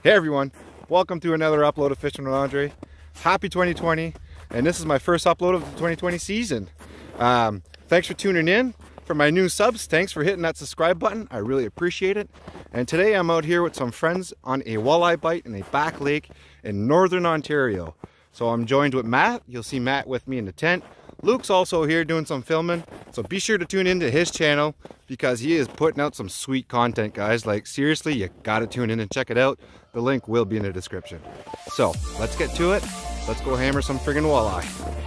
Hey everyone, welcome to another upload of Fishing with Andre. Happy 2020, and this is my first upload of the 2020 season. Thanks for tuning in. For my new subs, thanks for hitting that subscribe button. I really appreciate it. And today I'm out here with some friends on a walleye bite in a back lake in northern Ontario. So I'm joined with Matt. You'll see Matt with me in the tent. Luke's also here doing some filming, so be sure to tune into his channel because he is putting out some sweet content, guys. Like, seriously, you gotta tune in and check it out. The link will be in the description. So let's get to it. Let's go hammer some friggin' walleye.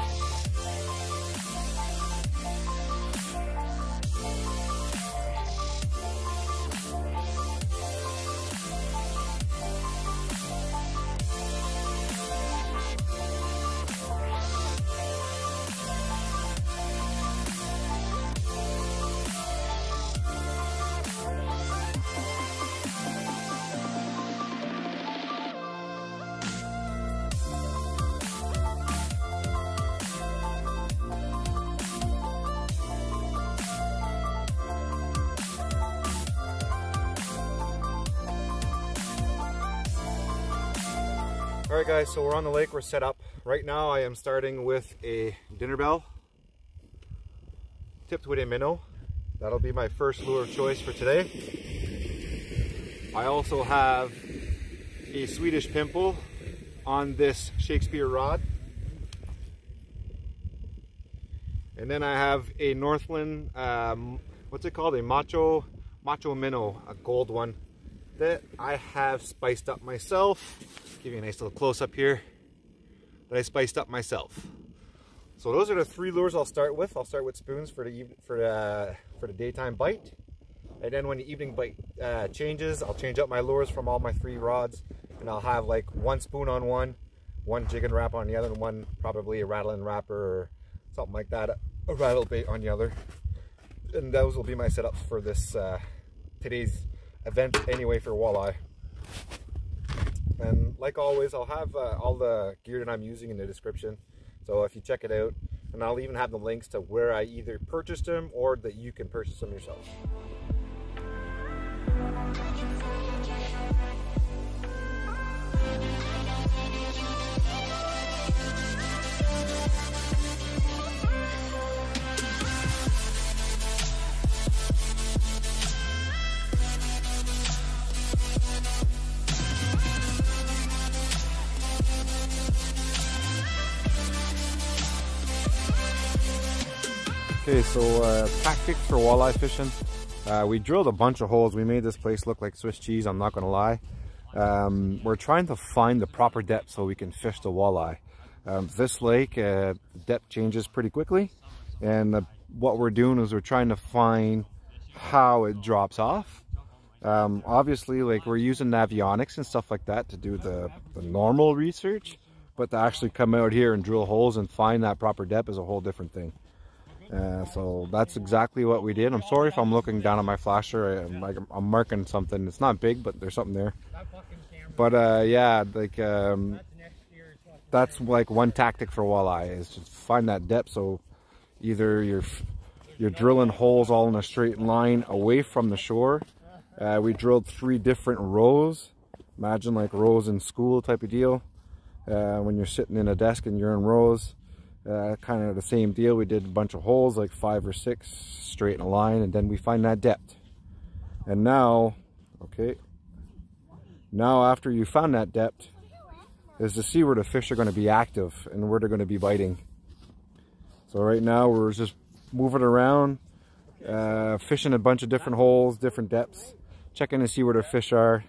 Alright guys, so we're on the lake, we're set up. Right now I am starting with a dinner bell, tipped with a minnow. That'll be my first lure of choice for today. I also have a Swedish pimple on this Shakespeare rod. And then I have a Northland, what's it called? A macho minnow, a gold one that I have spiced up myself. Give you a nice little close up here that I spiced up myself. So those are the three lures I'll start with. I'll start with spoons for the daytime bite, and then when the evening bite changes, I'll change up my lures from all my three rods, and I'll have like one spoon on one jig and wrap on the other, and one probably a rattling wrapper or something like that, a rattle bait on the other. And those will be my setups for this today's event anyway for walleye. And like always, I'll have all the gear that I'm using in the description, so if you check it out, and I'll even have the links to where I either purchased them or that you can purchase them yourself. Okay, so tactics for walleye fishing. We drilled a bunch of holes. We made this place look like Swiss cheese, I'm not gonna lie. We're trying to find the proper depth so we can fish the walleye. This lake, depth changes pretty quickly, and what we're doing is we're trying to find how it drops off. Obviously, like, we're using avionics and stuff like that to do the normal research, but to actually come out here and drill holes and find that proper depth is a whole different thing. So that's exactly what we did. I'm sorry if I'm looking down at my flasher. I'm marking something. It's not big, but there's something there. But yeah, like that's like one tactic for walleye, is just find that depth. So either you're drilling holes all in a straight line away from the shore. We drilled 3 different rows. Imagine like rows in school type of deal. When you're sitting in a desk and you're in rows. Kind of the same deal. We did a bunch of holes, like 5 or 6 straight in a line, and then we find that depth. And now, okay, now after you found that depth is to see where the fish are going to be active and where they're going to be biting. So right now we're just moving around, fishing a bunch of different holes, different depths, checking to see where the fish are.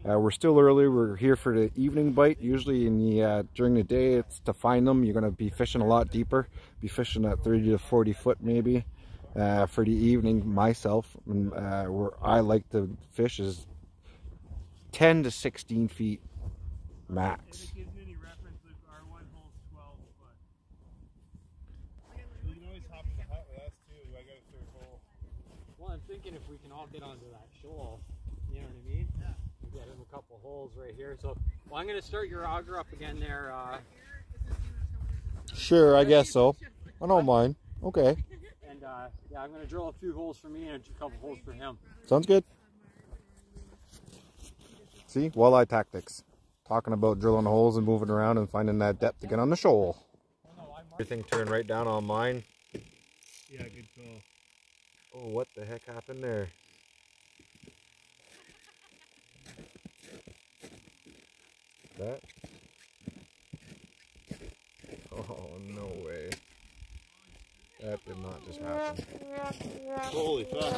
We're still early. We're here for the evening bite. Usually in the during the day, it's to find them. You're going to be fishing a lot deeper. Be fishing at 30 to 40 foot maybe. For the evening, myself, where I like to fish is 10 to 16 feet max. Well, I'm thinking if we can all get onto that shoal, you know what I mean? Yeah. Get in a couple holes right here. So, well, I'm going to start your auger up again there. Sure, I guess so. I don't mind. Okay. And yeah, I'm going to drill a few holes for me and a couple holes for him. Sounds good. See, walleye tactics. Talking about drilling holes and moving around and finding that depth to get on the shoal. Everything turned right down on mine. Yeah, good call. Oh, what the heck happened there? That? Oh, no way. That did not just happen. Holy fuck.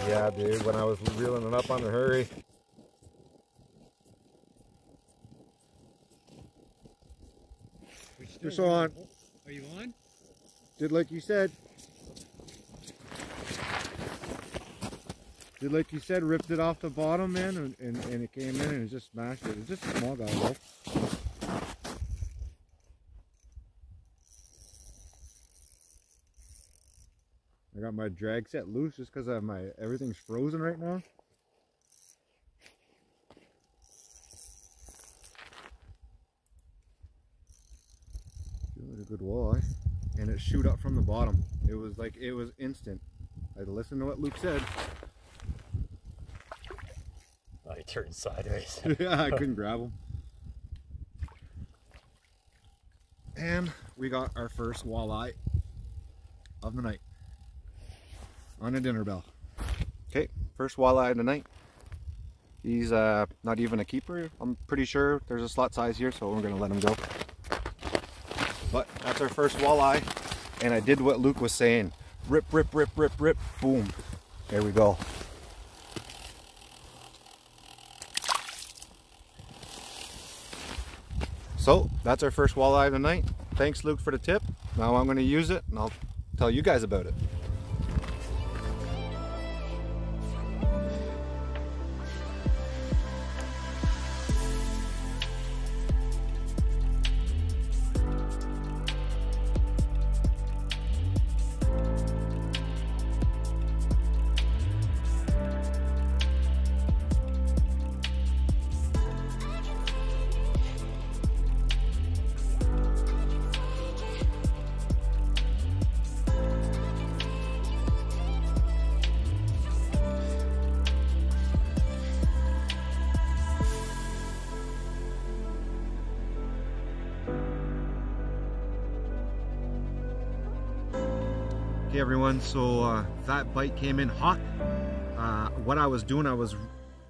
Yeah, dude, when I was reeling it up on a hurry. You're so on. Are you on? Did like you said. Did like you said, ripped it off the bottom, man, and it came in and it just smashed it. It's just a small guy, though. I got my drag set loose just because everything's frozen right now. Feeling a good walleye, and it shoot up from the bottom. It was instant. I had to listen to what Luke said. Oh, he turned sideways. Yeah, I couldn't grab him. And we got our first walleye of the night on a dinner bell. Okay, first walleye of the night. He's not even a keeper. I'm pretty sure there's a slot size here, so we're gonna let him go. But that's our first walleye, and I did what Luke was saying. Rip, rip, rip, rip, rip, boom. There we go. So that's our first walleye of the night. Thanks, Luke, for the tip. Now I'm going to use it and I'll tell you guys about it. Okay everyone, so that bite came in hot. What I was doing, I was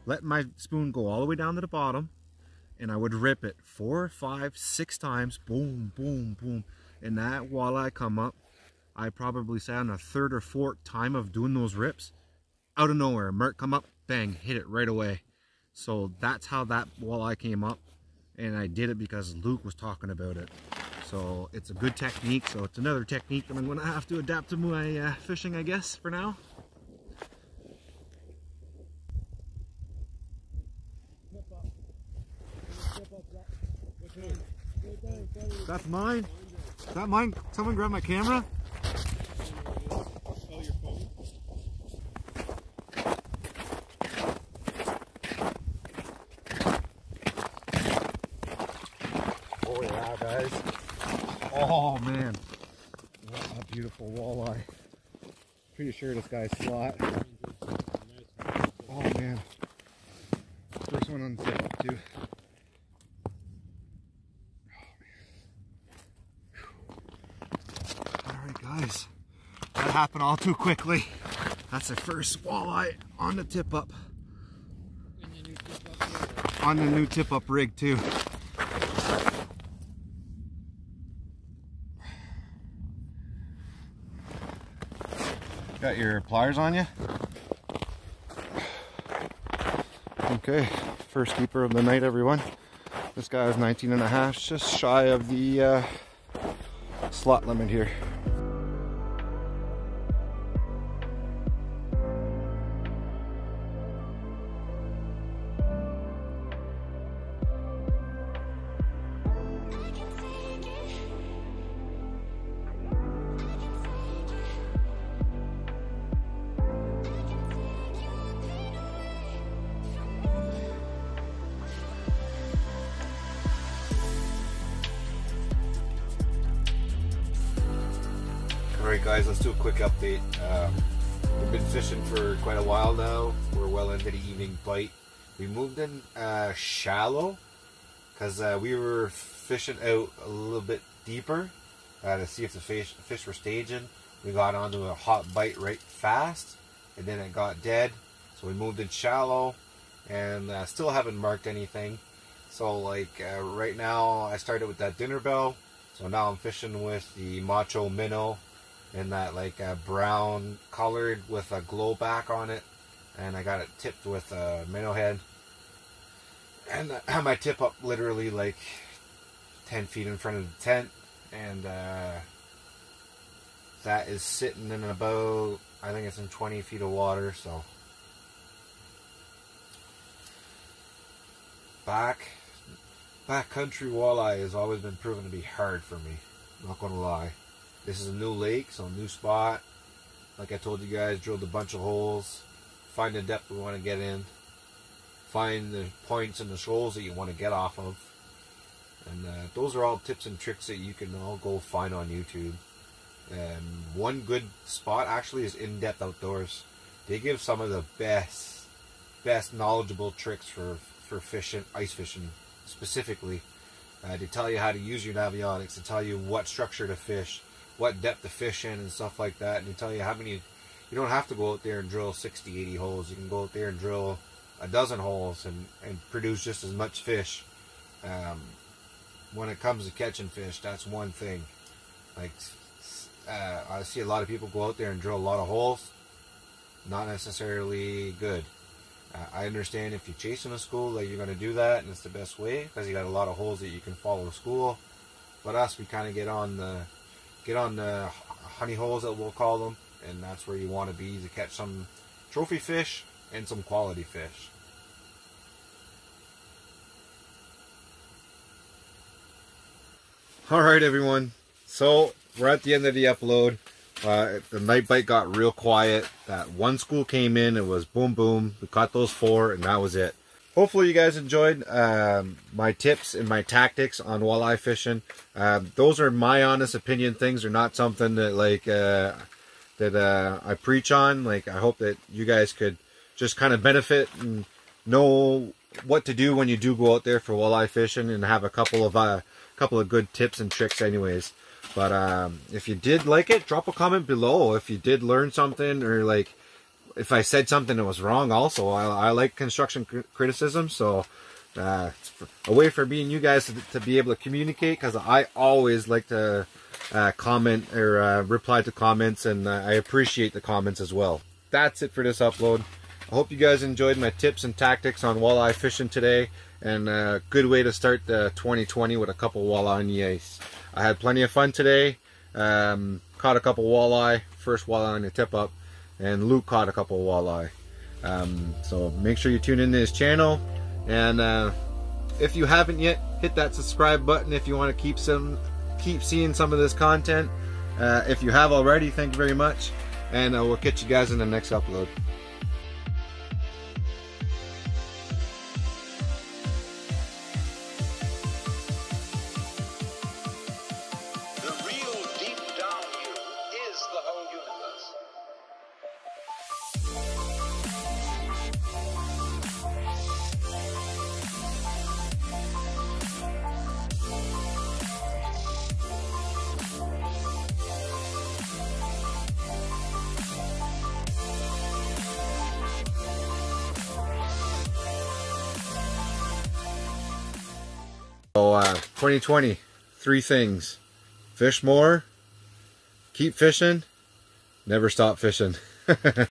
letting my spoon go all the way down to the bottom, and I would rip it 4, 5, 6 times, boom, boom, boom, and that walleye come up. I probably say on the 3rd or 4th time of doing those rips, out of nowhere, Mert come up, bang, hit it right away. So that's how that walleye came up, and I did it because Luke was talking about it. So it's a good technique, so it's another technique that I'm going to have to adapt to my fishing, I guess, for now. That's mine? Is that mine? Someone grab my camera? Oh yeah, guys. Oh man, what a beautiful walleye. Pretty sure this guy's slot. Oh man, first one on the tip up too. Alright guys, that happened all too quickly. That's the first walleye on the tip up. On the new tip up rig too. Got your pliers on you? Okay, first keeper of the night everyone. This guy is 19.5, just shy of the slot limit here. Alright guys, let's do a quick update. We've been fishing for quite a while now. We're well into the evening bite. We moved in shallow because we were fishing out a little bit deeper to see if the fish were staging. We got onto a hot bite right fast, and then it got dead. So we moved in shallow, and still haven't marked anything. So like right now, I started with that dinner bell. So now I'm fishing with the Macho Minnow, and that like brown colored with a glow back on it, and I got it tipped with a minnow head. And I have my tip up literally like 10 feet in front of the tent, and that is sitting in about, I think it's in 20 feet of water. So backcountry walleye has always been proven to be hard for me, not gonna lie. This is a new lake, so a new spot. Like I told you guys, drilled a bunch of holes, find the depth we want to get in, find the points and the shoals that you want to get off of, and those are all tips and tricks that you can all go find on YouTube. One good spot actually is In Depth Outdoors. They give some of the best knowledgeable tricks for fishing, ice fishing specifically. They tell you how to use your navionics, to tell you what structure to fish, what depth to fish in, and stuff like that. And they tell you how many. You don't have to go out there and drill 60, 80 holes. You can go out there and drill a dozen holes and produce just as much fish. When it comes to catching fish, that's one thing. Like I see a lot of people go out there and drill a lot of holes. Not necessarily good. I understand if you're chasing a school, that you're going to do that, and it's the best way because you got a lot of holes that you can follow the school. But us, we kind of get on the honey holes, that we'll call them, and that's where you want to be to catch some trophy fish and some quality fish. All right, everyone. So we're at the end of the upload. The night bite got real quiet. That one school came in, it was boom boom. We caught those 4, and that was it. Hopefully you guys enjoyed my tips and my tactics on walleye fishing. Those are my honest opinion things. They're not something that like I preach on. Like, I hope that you guys could just kind of benefit and know what to do when you do go out there for walleye fishing, and have a couple of good tips and tricks anyways. But if you did like it, drop a comment below. If you did learn something, or like if I said something that was wrong also, I like construction criticism. So it's a way for me and you guys to be able to communicate, because I always like to comment or reply to comments, and I appreciate the comments as well. That's it for this upload. I hope you guys enjoyed my tips and tactics on walleye fishing today, and a good way to start the 2020 with a couple walleye on the ice. I had plenty of fun today. Caught a couple walleye, first walleye on the tip up, and Luke caught a couple walleye. So make sure you tune into his channel, and if you haven't yet, hit that subscribe button if you want to keep seeing some of this content. If you have already, thank you very much, and we'll catch you guys in the next upload. So 2020, 3 things: fish more, keep fishing, never stop fishing.